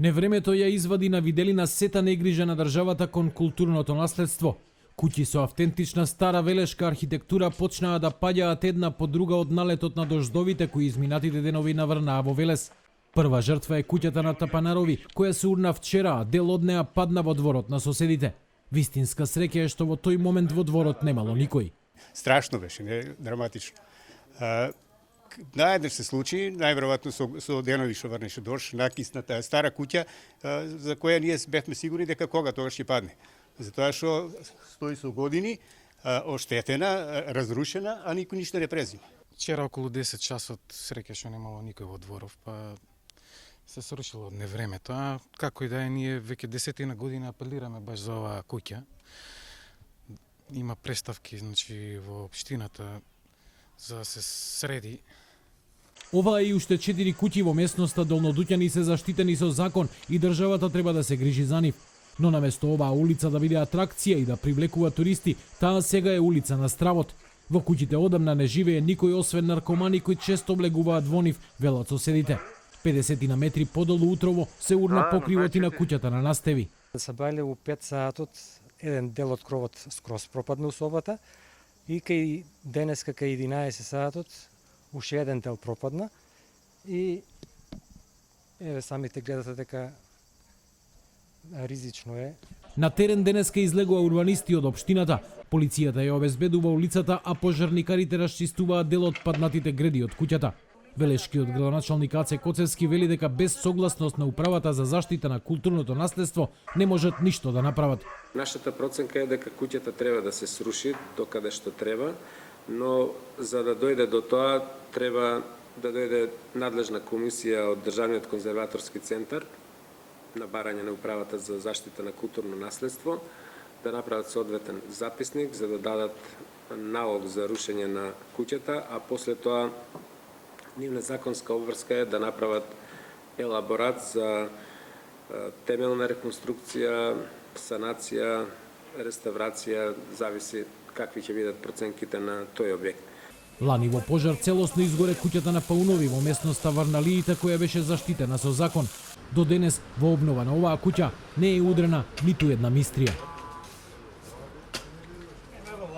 Невремето ја извади на виделина сета негрижа на државата кон културното наследство. Куќи со автентична стара велешка архитектура почнаа да паѓаат една по друга од налетот на дождовите кои изминатите денови наврнаа во Велес. Прва жртва е куќата на Тапанарови, која се урна вчера, а дел од неа падна во дворот на соседите. Вистинска среќа е што во тој момент во дворот немало никој. Страшно беше, не драматично. Наеднаш се случи, најверојатно со денови што врнеше дожд, накисна таа стара куќа, за која ние бевме сигурни дека кога тогаш ќе падне. Затоа што стои со години, оштетена, разрушена, а никој ништо не презима. Вчера околу 10 часот среќа што немало никој во дворов, па се срушило од невремето, а како и да е, ние веќе 10 година апелираме баш за оваа куќа. Има преставки, значи, во општината за да се среди. Оваа и уште 4 куќи во местноста Долнодуќани се заштитени со закон и државата треба да се грижи за нив. Но наместо оваа улица да биде атракција и да привлекува туристи, таа сега е улица на стравот. Во куќите одамна не живее никој освен наркомани кои често влегуваат во нив, велат соседите. 50 на метри подолу утрово се урна покривот и на куќата на Настеви. Сабајле у 5 саатот еден дел од кровот скроз пропадна у собата и кај денеска кај 11 саатот уште еден дел пропадна и еве самите гледате дека ризично е. На терен денеска излегува урбанисти од општината. Полицијата ја обезбедува улицата, а пожарникарите расчистуваат дел од паднатите греди од куќата. Велешкиот градоначалник Аце Коцевски вели дека без согласност на управата за заштита на културното наследство не можат ништо да направат. Нашата проценка е дека куќата треба да се сруши докаде што треба, но за да дојде до тоа треба да дојде надлежна комисија од Државниот конзерваторски центар на барање на управата за заштита на културно наследство, да направат соодветен записник за да дадат налог за рушење на куќата, а после тоа нивна законска обврска е да направат елаборат за темелна реконструкција, санација, реставрација, зависи какви ќе бидат проценките на тој објект. Лани во пожар целосно изгоре куќата на Паунови во местноста Варналиите која беше заштитена со закон. До денес во обнова на оваа куќа не е удрена ниту една мистрија.